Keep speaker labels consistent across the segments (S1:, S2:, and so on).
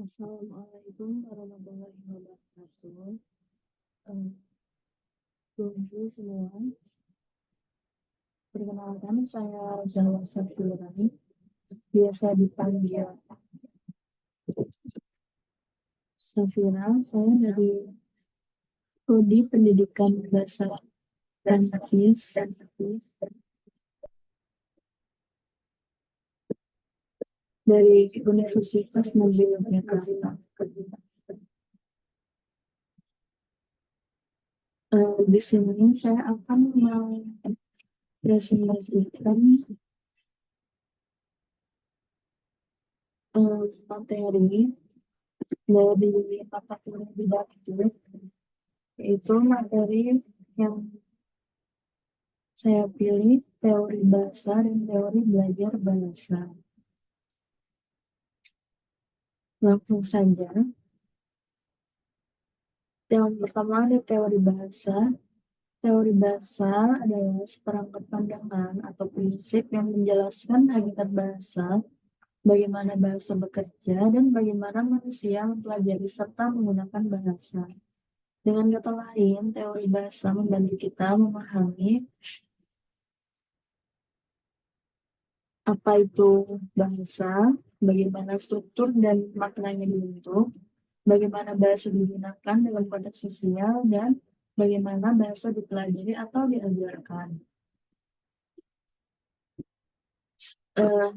S1: Assalamualaikum warahmatullahi wabarakatuh. Bonjour semua. Perkenalkan, saya Zahra Safira, biasa dipanggil Safira. Saya dari Prodi Pendidikan Bahasa Prancis dari Universitas Negeri Yogyakarta. Di sini saya akan mempresentasikan materi dari mata kuliah didaktik, yaitu materi yang saya pilih teori bahasa dan teori belajar bahasa. Langsung saja. Yang pertama ada teori bahasa. Teori bahasa adalah seperangkat pandangan atau prinsip yang menjelaskan hakikat bahasa, bagaimana bahasa bekerja, dan bagaimana manusia mempelajari serta menggunakan bahasa. Dengan kata lain, teori bahasa membantu kita memahami apa itu bahasa, bagaimana struktur dan maknanya dibentuk, bagaimana bahasa digunakan dalam konteks sosial, dan bagaimana bahasa dipelajari atau diajarkan. Eh,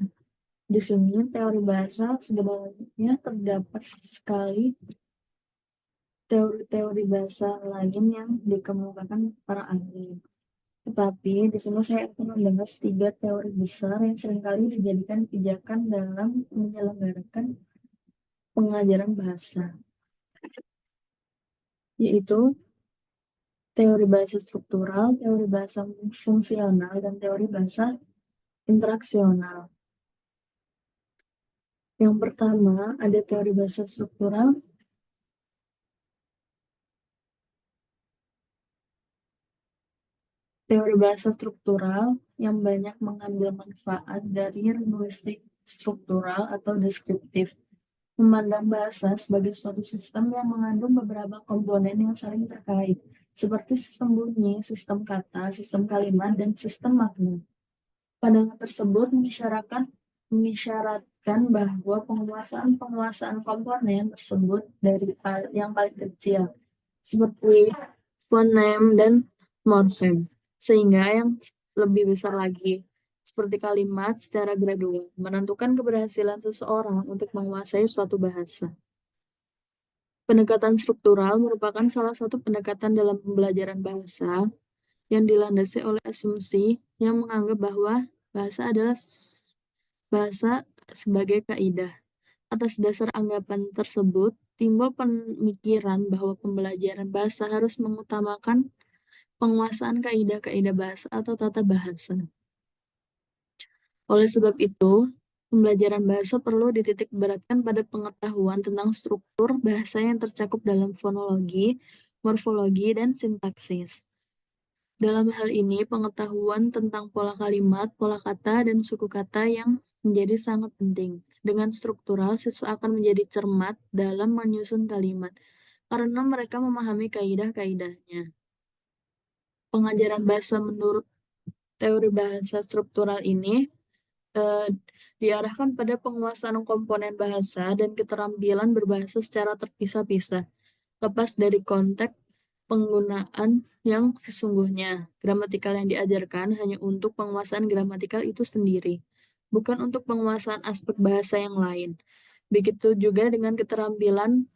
S1: di sini teori bahasa sebenarnya terdapat sekali teori-teori bahasa lain yang dikemukakan para ahli. Tetapi di sini saya akan membahas 3 teori besar yang seringkali dijadikan pijakan dalam menyelenggarakan pengajaran bahasa, yaitu teori bahasa struktural, teori bahasa fungsional, dan teori bahasa interaksional. Yang pertama, ada teori bahasa struktural. Teori bahasa struktural yang banyak mengambil manfaat dari linguistik struktural atau deskriptif, memandang bahasa sebagai suatu sistem yang mengandung beberapa komponen yang saling terkait, seperti sistem bunyi, sistem kata, sistem kalimat, dan sistem makna. Pandangan tersebut mengisyaratkan bahwa penguasaan komponen tersebut dari yang paling kecil, seperti fonem dan morfem, sehingga yang lebih besar lagi, seperti kalimat secara gradual, menentukan keberhasilan seseorang untuk menguasai suatu bahasa. Pendekatan struktural merupakan salah satu pendekatan dalam pembelajaran bahasa yang dilandasi oleh asumsi yang menganggap bahwa bahasa adalah bahasa sebagai kaidah. Atas dasar anggapan tersebut, timbul pemikiran bahwa pembelajaran bahasa harus mengutamakan penguasaan kaidah-kaidah bahasa atau tata bahasa. Oleh sebab itu, pembelajaran bahasa perlu dititik beratkan pada pengetahuan tentang struktur bahasa yang tercakup dalam fonologi, morfologi, dan sintaksis. Dalam hal ini, pengetahuan tentang pola kalimat, pola kata, dan suku kata yang menjadi sangat penting. Dengan struktural, siswa akan menjadi cermat dalam menyusun kalimat, karena mereka memahami kaidah-kaidahnya. Pengajaran bahasa menurut teori bahasa struktural ini diarahkan pada penguasaan komponen bahasa dan keterampilan berbahasa secara terpisah-pisah, lepas dari konteks penggunaan yang sesungguhnya. Gramatikal yang diajarkan hanya untuk penguasaan gramatikal itu sendiri, bukan untuk penguasaan aspek bahasa yang lain. Begitu juga dengan keterampilan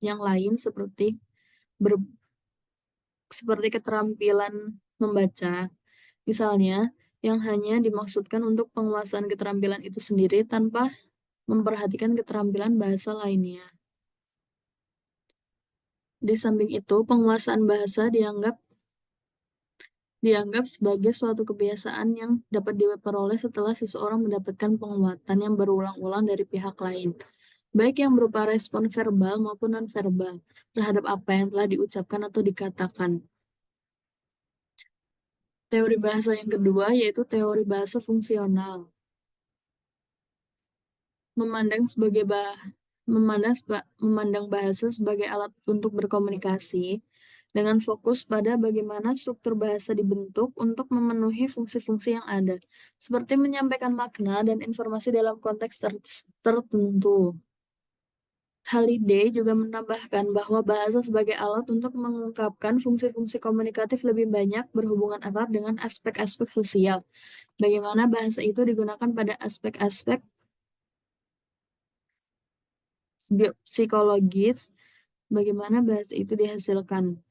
S1: yang lain seperti keterampilan membaca, misalnya, yang hanya dimaksudkan untuk penguasaan keterampilan itu sendiri tanpa memperhatikan keterampilan bahasa lainnya. Di samping itu, penguasaan bahasa dianggap sebagai suatu kebiasaan yang dapat diperoleh setelah seseorang mendapatkan penguatan yang berulang-ulang dari pihak lain, baik yang berupa respon verbal maupun non-verbal terhadap apa yang telah diucapkan atau dikatakan. Teori bahasa yang kedua yaitu teori bahasa fungsional. Memandang sebagai memandang bahasa sebagai alat untuk berkomunikasi, dengan fokus pada bagaimana struktur bahasa dibentuk untuk memenuhi fungsi-fungsi yang ada, seperti menyampaikan makna dan informasi dalam konteks tertentu. Halliday juga menambahkan bahwa bahasa sebagai alat untuk mengungkapkan fungsi-fungsi komunikatif lebih banyak berhubungan erat dengan aspek-aspek sosial. Bagaimana bahasa itu digunakan pada aspek-aspek psikologis, bagaimana bahasa itu dihasilkan.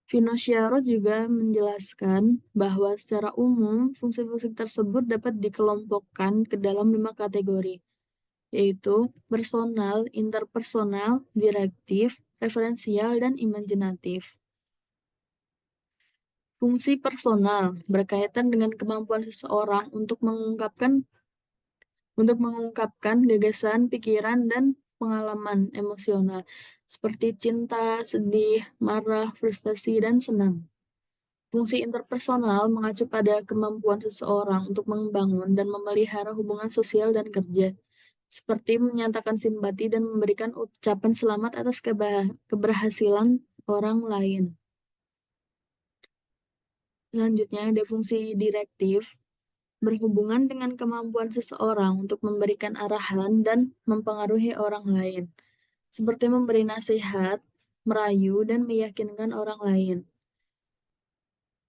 S1: Finocchiaro juga menjelaskan bahwa secara umum fungsi-fungsi tersebut dapat dikelompokkan ke dalam 5 kategori, yaitu personal, interpersonal, direktif, referensial, dan imajinatif. Fungsi personal berkaitan dengan kemampuan seseorang untuk mengungkapkan gagasan, pikiran, dan pengalaman emosional seperti cinta, sedih, marah, frustasi, dan senang. Fungsi interpersonal mengacu pada kemampuan seseorang untuk membangun dan memelihara hubungan sosial dan kerja, seperti menyatakan simpati dan memberikan ucapan selamat atas keberhasilan orang lain. Selanjutnya ada fungsi direktif, berhubungan dengan kemampuan seseorang untuk memberikan arahan dan mempengaruhi orang lain, seperti memberi nasihat, merayu, dan meyakinkan orang lain.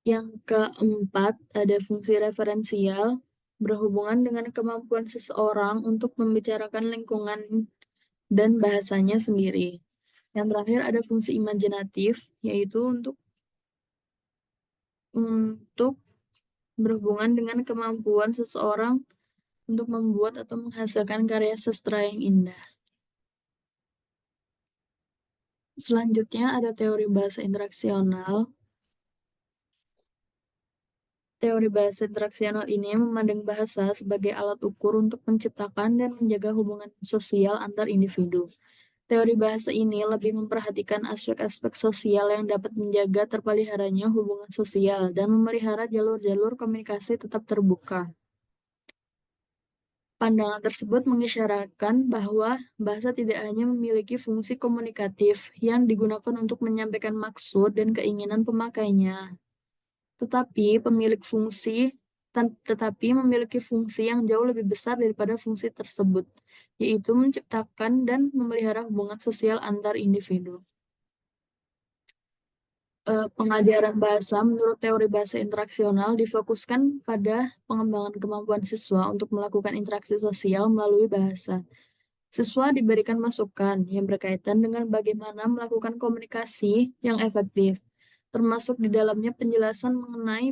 S1: Yang keempat, ada fungsi referensial, berhubungan dengan kemampuan seseorang untuk membicarakan lingkungan dan bahasanya sendiri. Yang terakhir ada fungsi imajinatif, yaitu untuk berhubungan dengan kemampuan seseorang untuk membuat atau menghasilkan karya sastra yang indah. Selanjutnya ada teori bahasa interaksional. Teori bahasa interaksional ini memandang bahasa sebagai alat ukur untuk menciptakan dan menjaga hubungan sosial antar individu. Teori bahasa ini lebih memperhatikan aspek-aspek sosial yang dapat menjaga terpeliharanya hubungan sosial dan memelihara jalur-jalur komunikasi tetap terbuka. Pandangan tersebut mengisyaratkan bahwa bahasa tidak hanya memiliki fungsi komunikatif yang digunakan untuk menyampaikan maksud dan keinginan pemakainya, tetapi memiliki fungsi yang jauh lebih besar daripada fungsi tersebut, yaitu menciptakan dan memelihara hubungan sosial antar individu. Pengajaran bahasa menurut teori bahasa interaksional difokuskan pada pengembangan kemampuan siswa untuk melakukan interaksi sosial melalui bahasa. Siswa diberikan masukan yang berkaitan dengan bagaimana melakukan komunikasi yang efektif, termasuk di dalamnya penjelasan mengenai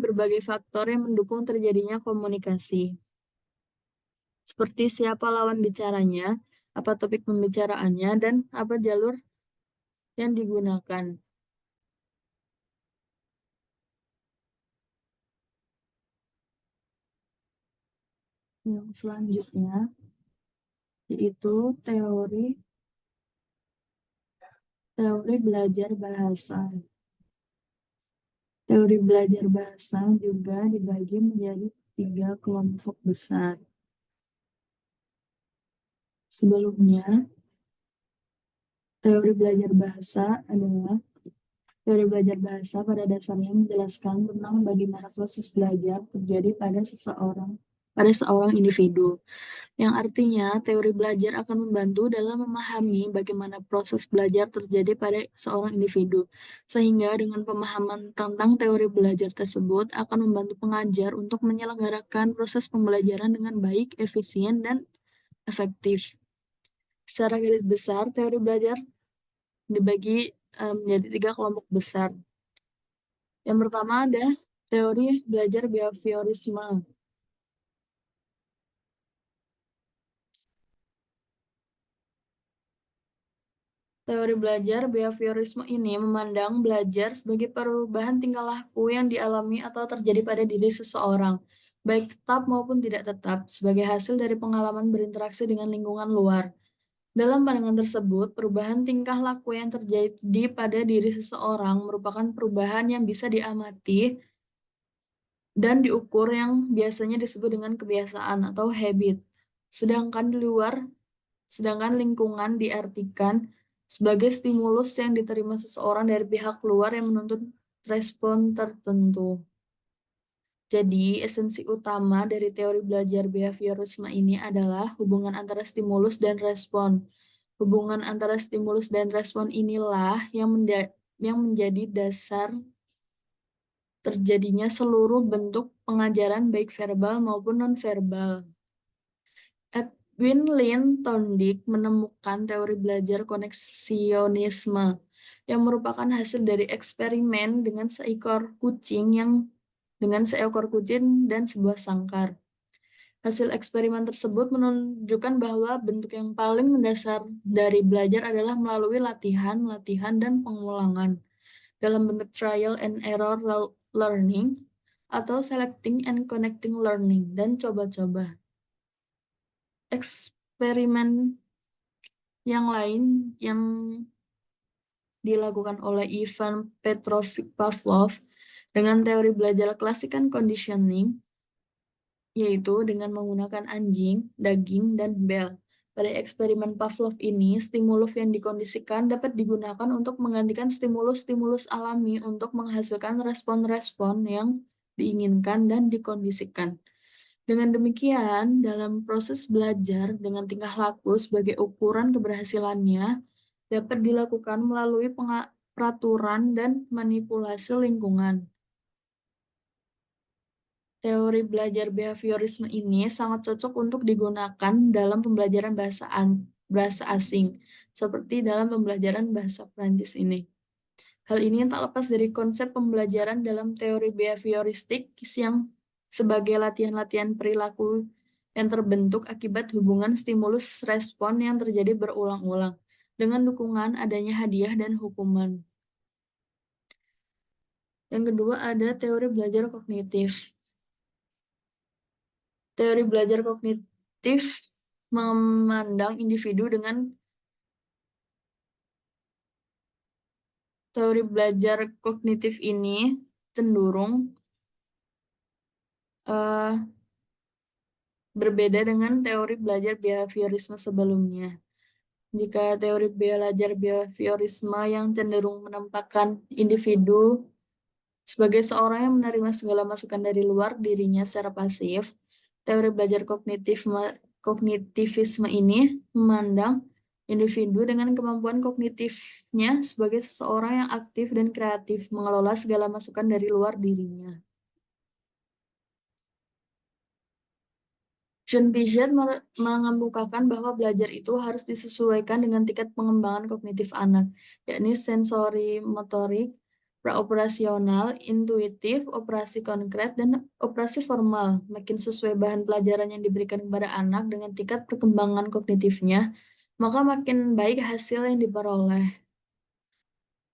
S1: berbagai faktor yang mendukung terjadinya komunikasi, seperti siapa lawan bicaranya, apa topik pembicaraannya, dan apa jalur yang digunakan. Yang selanjutnya yaitu teori belajar bahasa. Teori belajar bahasa juga dibagi menjadi 3 kelompok besar. Sebelumnya, teori belajar bahasa pada dasarnya menjelaskan tentang bagaimana proses belajar terjadi pada seorang individu, yang artinya teori belajar akan membantu dalam memahami bagaimana proses belajar terjadi pada seorang individu, sehingga dengan pemahaman tentang teori belajar tersebut akan membantu pengajar untuk menyelenggarakan proses pembelajaran dengan baik, efisien, dan efektif. Secara garis besar, teori belajar dibagi menjadi 3 kelompok besar. Yang pertama ada teori belajar behaviorisme. Teori belajar behaviorisme ini memandang belajar sebagai perubahan tingkah laku yang dialami atau terjadi pada diri seseorang, baik tetap maupun tidak tetap, sebagai hasil dari pengalaman berinteraksi dengan lingkungan luar. Dalam pandangan tersebut, perubahan tingkah laku yang terjadi pada diri seseorang merupakan perubahan yang bisa diamati dan diukur yang biasanya disebut dengan kebiasaan atau habit. Sedangkan lingkungan diartikan sebagai stimulus yang diterima seseorang dari pihak luar yang menuntut respon tertentu. Jadi, esensi utama dari teori belajar behaviorisme ini adalah hubungan antara stimulus dan respon. Hubungan antara stimulus dan respon inilah yang menjadi dasar terjadinya seluruh bentuk pengajaran baik verbal maupun nonverbal. Edwin Lynn Thorndike menemukan teori belajar koneksionisme yang merupakan hasil dari eksperimen dengan seekor kucing dan sebuah sangkar. Hasil eksperimen tersebut menunjukkan bahwa bentuk yang paling mendasar dari belajar adalah melalui latihan, dan pengulangan dalam bentuk trial and error learning atau selecting and connecting learning dan coba-coba. Eksperimen yang lain yang dilakukan oleh Ivan Petrovich Pavlov dengan teori belajar klasik and conditioning, yaitu dengan menggunakan anjing, daging, dan bel. Pada eksperimen Pavlov ini, stimulus yang dikondisikan dapat digunakan untuk menggantikan stimulus-stimulus alami untuk menghasilkan respon-respon yang diinginkan dan dikondisikan. Dengan demikian, dalam proses belajar dengan tingkah laku sebagai ukuran keberhasilannya dapat dilakukan melalui peraturan dan manipulasi lingkungan. Teori belajar behaviorisme ini sangat cocok untuk digunakan dalam pembelajaran bahasa asing, seperti dalam pembelajaran bahasa Prancis ini. Hal ini tak lepas dari konsep pembelajaran dalam teori behavioristik yang sebagai latihan-latihan perilaku yang terbentuk akibat hubungan stimulus-respon yang terjadi berulang-ulang, dengan dukungan adanya hadiah dan hukuman. Yang kedua ada teori belajar kognitif. Teori belajar kognitif memandang individu dengan teori belajar kognitif ini cenderung berbeda dengan teori belajar behaviorisme sebelumnya. Jika teori belajar behaviorisme yang cenderung menempatkan individu sebagai seorang yang menerima segala masukan dari luar dirinya secara pasif, teori belajar kognitivisme ini memandang individu dengan kemampuan kognitifnya sebagai seseorang yang aktif dan kreatif mengelola segala masukan dari luar dirinya. John Piaget mengemukakan bahwa belajar itu harus disesuaikan dengan tingkat pengembangan kognitif anak, yakni sensori motorik, praoperasional, intuitif, operasi konkret, dan operasi formal. Makin sesuai bahan pelajaran yang diberikan kepada anak dengan tingkat perkembangan kognitifnya, maka makin baik hasil yang diperoleh.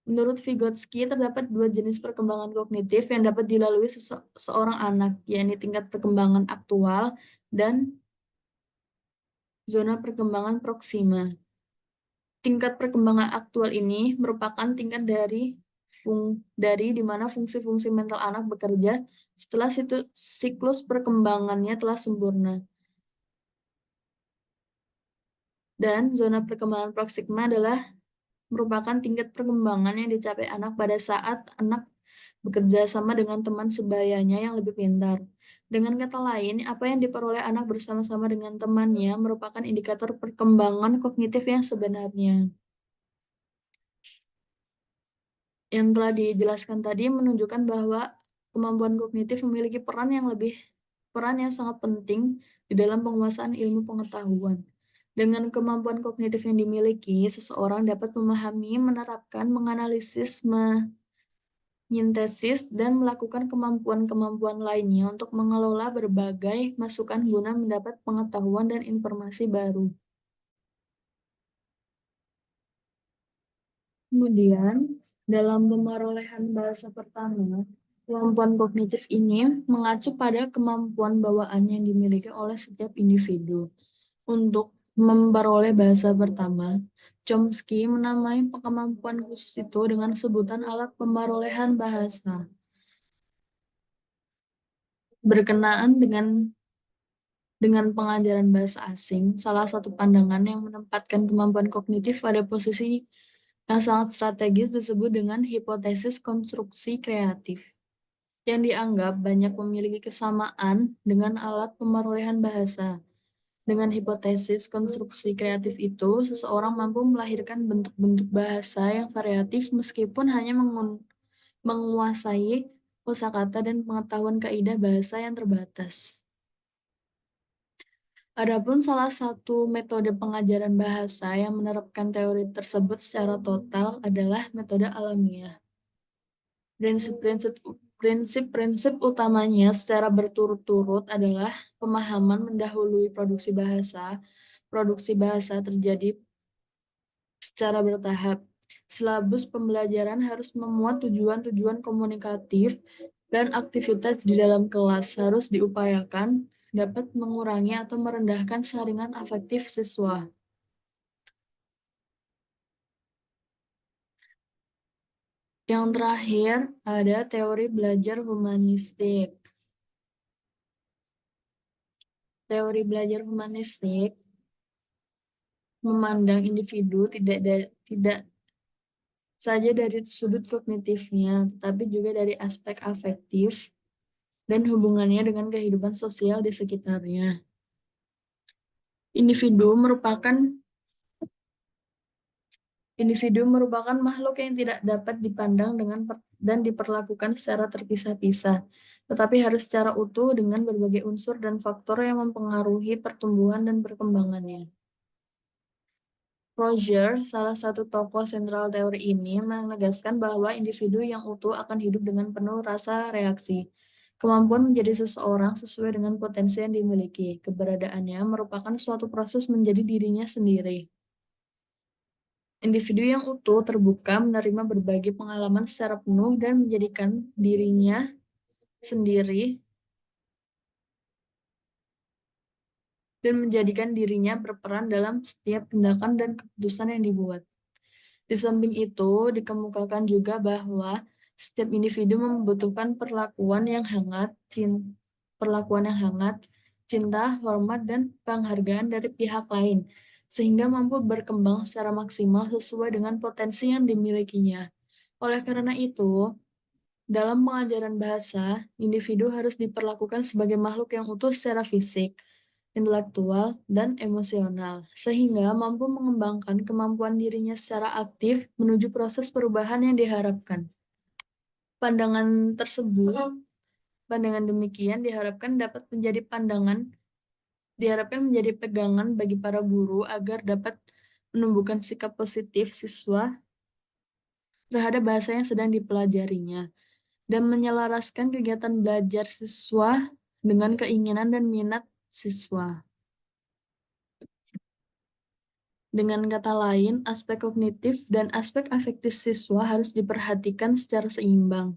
S1: Menurut Vygotsky, terdapat dua jenis perkembangan kognitif yang dapat dilalui seorang anak, yakni tingkat perkembangan aktual dan zona perkembangan proksima. Tingkat perkembangan aktual ini merupakan tingkat dari di mana fungsi-fungsi mental anak bekerja setelah siklus perkembangannya telah sempurna. Dan zona perkembangan proksima adalah merupakan tingkat perkembangan yang dicapai anak pada saat anak bekerja sama dengan teman sebayanya yang lebih pintar. Dengan kata lain, apa yang diperoleh anak bersama-sama dengan temannya merupakan indikator perkembangan kognitif yang sebenarnya. Yang telah dijelaskan tadi menunjukkan bahwa kemampuan kognitif memiliki peran yang sangat penting di dalam penguasaan ilmu pengetahuan. Dengan kemampuan kognitif yang dimiliki, seseorang dapat memahami, menerapkan, menganalisis, menyintesis, dan melakukan kemampuan-kemampuan lainnya untuk mengelola berbagai masukan guna mendapat pengetahuan dan informasi baru. Kemudian, dalam pemarolehan bahasa pertama, kemampuan kognitif ini mengacu pada kemampuan bawaan yang dimiliki oleh setiap individu. Untuk memperoleh bahasa pertama, Chomsky menamai kemampuan khusus itu dengan sebutan alat pemarolehan bahasa. Berkenaan dengan pengajaran bahasa asing, salah satu pandangan yang menempatkan kemampuan kognitif pada posisi yang sangat strategis disebut dengan hipotesis konstruksi kreatif, yang dianggap banyak memiliki kesamaan dengan alat pemerolehan bahasa. Dengan hipotesis konstruksi kreatif itu, seseorang mampu melahirkan bentuk-bentuk bahasa yang variatif meskipun hanya menguasai kosakata dan pengetahuan kaidah bahasa yang terbatas. Adapun salah satu metode pengajaran bahasa yang menerapkan teori tersebut secara total adalah metode alamiah. Prinsip-prinsip utamanya secara berturut-turut adalah pemahaman mendahului produksi bahasa. Produksi bahasa terjadi secara bertahap. Silabus pembelajaran harus memuat tujuan-tujuan komunikatif dan aktivitas di dalam kelas harus diupayakan dapat mengurangi atau merendahkan saringan afektif siswa. Yang terakhir ada teori belajar humanistik. Teori belajar humanistik memandang individu tidak saja dari sudut kognitifnya, tetapi juga dari aspek afektif dan hubungannya dengan kehidupan sosial di sekitarnya. Individu merupakan makhluk yang tidak dapat dipandang dan diperlakukan secara terpisah-pisah, tetapi harus secara utuh dengan berbagai unsur dan faktor yang mempengaruhi pertumbuhan dan perkembangannya. Roger, salah satu tokoh sentral teori ini, menegaskan bahwa individu yang utuh akan hidup dengan penuh rasa reaksi. Kemampuan menjadi seseorang sesuai dengan potensi yang dimiliki. Keberadaannya merupakan suatu proses menjadi dirinya sendiri. Individu yang utuh terbuka menerima berbagai pengalaman secara penuh dan menjadikan dirinya sendiri berperan dalam setiap tindakan dan keputusan yang dibuat. Di samping itu, dikemukakan juga bahwa setiap individu membutuhkan perlakuan yang hangat, cinta, hormat, dan penghargaan dari pihak lain, sehingga mampu berkembang secara maksimal sesuai dengan potensi yang dimilikinya. Oleh karena itu, dalam pengajaran bahasa, individu harus diperlakukan sebagai makhluk yang utuh secara fisik, intelektual, dan emosional, sehingga mampu mengembangkan kemampuan dirinya secara aktif menuju proses perubahan yang diharapkan. Pandangan demikian diharapkan menjadi pegangan bagi para guru agar dapat menumbuhkan sikap positif siswa terhadap bahasa yang sedang dipelajarinya, dan menyelaraskan kegiatan belajar siswa dengan keinginan dan minat siswa. Dengan kata lain, aspek kognitif dan aspek afektif siswa harus diperhatikan secara seimbang.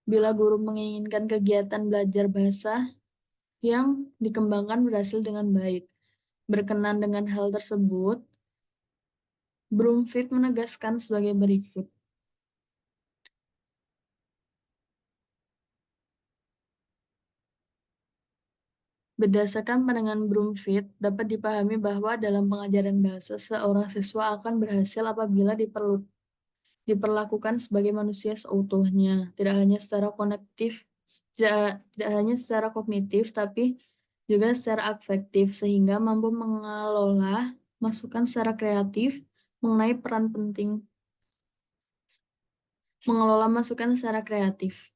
S1: Bila guru menginginkan kegiatan belajar bahasa yang dikembangkan berhasil dengan baik. Berkenan dengan hal tersebut, Brumfield menegaskan sebagai berikut. Berdasarkan pandangan Brumfield, dapat dipahami bahwa dalam pengajaran bahasa, seorang siswa akan berhasil apabila diperlakukan sebagai manusia seutuhnya, tidak hanya secara kognitif, tapi juga secara afektif, sehingga mampu mengelola masukan secara kreatif mengenai peran penting mengelola masukan secara kreatif.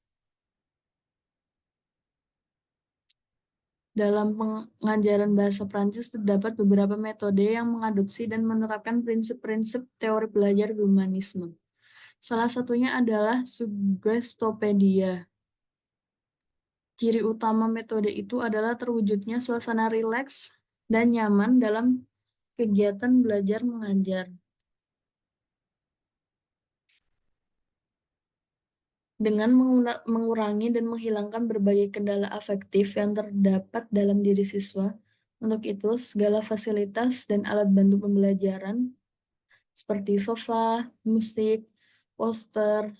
S1: Dalam pengajaran bahasa Prancis terdapat beberapa metode yang mengadopsi dan menerapkan prinsip-prinsip teori belajar humanisme. Salah satunya adalah suggestopedia. Ciri utama metode itu adalah terwujudnya suasana rileks dan nyaman dalam kegiatan belajar mengajar. Dengan mengurangi dan menghilangkan berbagai kendala afektif yang terdapat dalam diri siswa. Untuk itu, segala fasilitas dan alat bantu pembelajaran seperti sofa, musik, poster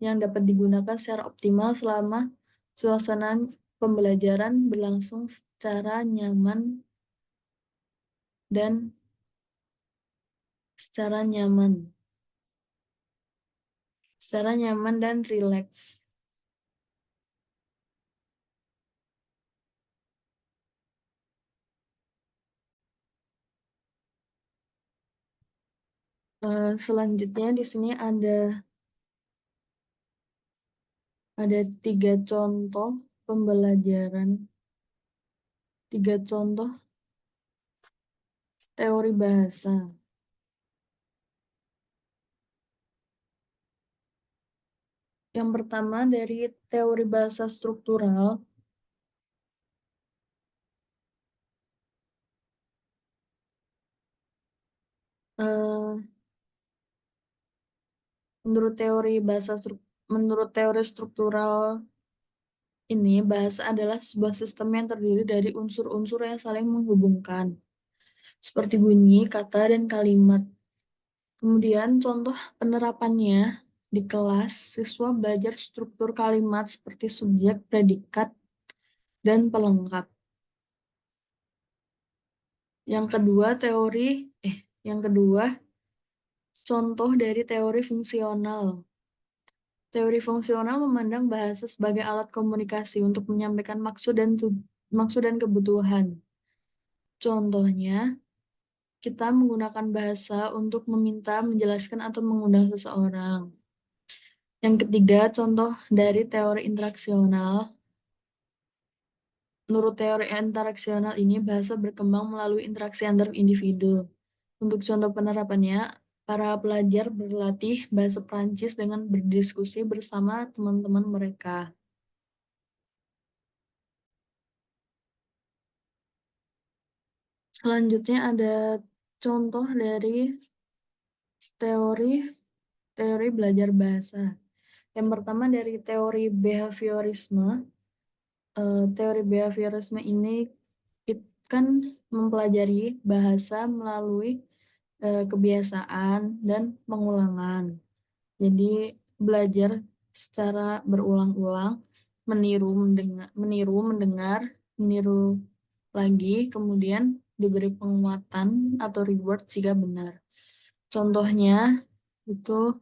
S1: yang dapat digunakan secara optimal selama suasana Pembelajaran berlangsung secara nyaman dan secara nyaman, dan rileks. Selanjutnya di sini ada 3 contoh pembelajaran, 3 contoh teori bahasa. Yang pertama dari teori bahasa struktural. Eh, menurut teori struktural ini, bahasa adalah sebuah sistem yang terdiri dari unsur-unsur yang saling menghubungkan, seperti bunyi, kata, dan kalimat. Kemudian contoh penerapannya di kelas, siswa belajar struktur kalimat seperti subjek, predikat, dan pelengkap. Yang kedua, contoh dari teori fungsional. Teori fungsional memandang bahasa sebagai alat komunikasi untuk menyampaikan maksud dan kebutuhan. Contohnya, kita menggunakan bahasa untuk meminta, menjelaskan, atau mengundang seseorang. Yang ketiga, contoh dari teori interaksional. Menurut teori interaksional ini, bahasa berkembang melalui interaksi antar individu. Untuk contoh penerapannya, para pelajar berlatih bahasa Prancis dengan berdiskusi bersama teman-teman mereka. Selanjutnya ada contoh dari teori belajar bahasa. Yang pertama dari teori behaviorisme. Teori behaviorisme ini kan mempelajari bahasa melalui kebiasaan dan pengulangan. Jadi belajar secara berulang-ulang, mendengar, meniru lagi, kemudian diberi penguatan atau reward jika benar. Contohnya itu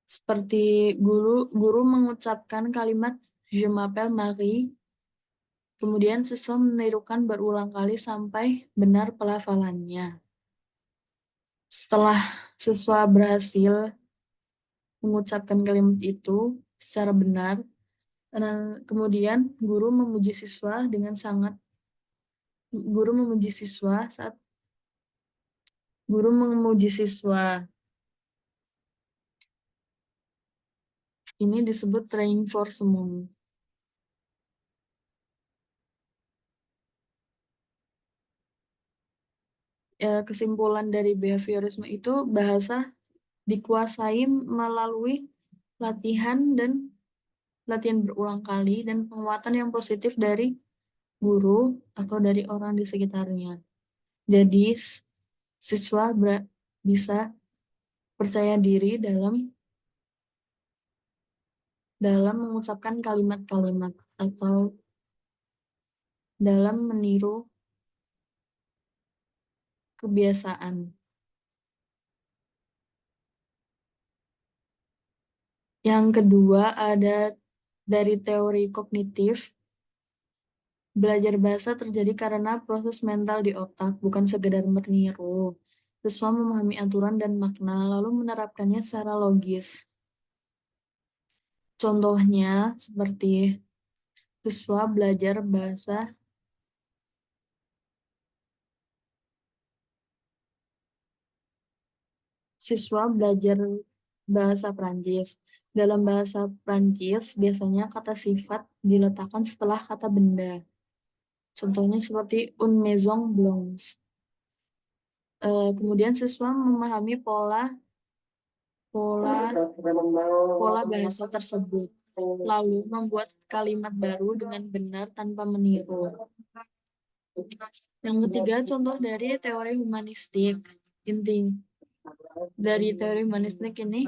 S1: seperti guru mengucapkan kalimat "Je m'appelle Marie", kemudian siswa menirukan berulang kali sampai benar pelafalannya. Setelah siswa berhasil mengucapkan kalimat itu secara benar, kemudian guru memuji siswa saat guru memuji siswa. Ini disebut reinforcement. Kesimpulan dari behaviorisme itu, bahasa dikuasai melalui latihan berulang kali dan penguatan yang positif dari guru atau dari orang di sekitarnya. Jadi siswa bisa percaya diri dalam mengucapkan kalimat-kalimat atau dalam meniru kebiasaan. Yang kedua ada dari teori kognitif. Belajar bahasa terjadi karena proses mental di otak, bukan sekedar meniru. Siswa memahami aturan dan makna, lalu menerapkannya secara logis. Contohnya seperti siswa belajar bahasa Prancis. Dalam bahasa Prancis, biasanya kata sifat diletakkan setelah kata benda. Contohnya seperti une maison blanche. Kemudian siswa memahami pola bahasa tersebut, lalu membuat kalimat baru dengan benar tanpa meniru. Yang ketiga, contoh dari teori humanistik. Dari teori humanistik ini,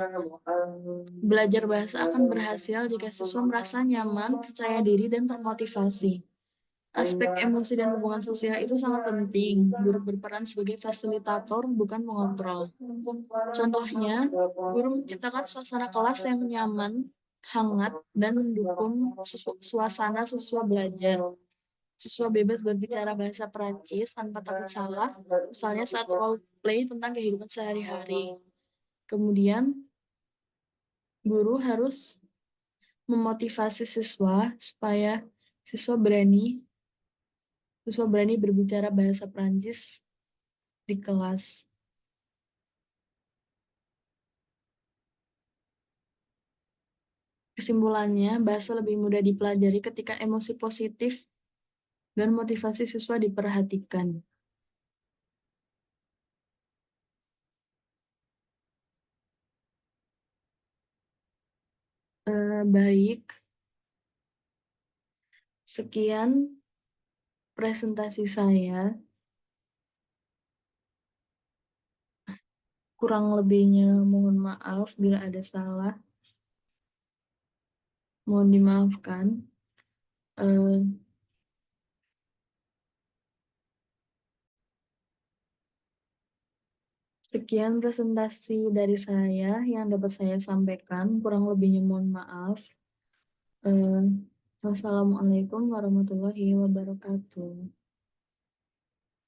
S1: belajar bahasa akan berhasil jika siswa merasa nyaman, percaya diri, dan termotivasi. Aspek emosi dan hubungan sosial itu sangat penting. Guru berperan sebagai fasilitator, bukan mengontrol. Contohnya, guru menciptakan suasana kelas yang nyaman, hangat, dan mendukung suasana siswa belajar. Siswa bebas berbicara bahasa Perancis tanpa takut salah, misalnya saat role play tentang kehidupan sehari-hari. Kemudian, guru harus memotivasi siswa supaya siswa berani siswa berani berbicara bahasa Perancis di kelas. Kesimpulannya, bahasa lebih mudah dipelajari ketika emosi positif dan motivasi siswa diperhatikan. Baik, sekian presentasi saya. Kurang lebihnya mohon maaf bila ada salah. Mohon dimaafkan. Eh, Sekian presentasi dari saya yang dapat saya sampaikan. Kurang lebihnya mohon maaf. Eh, Wassalamualaikum warahmatullahi wabarakatuh.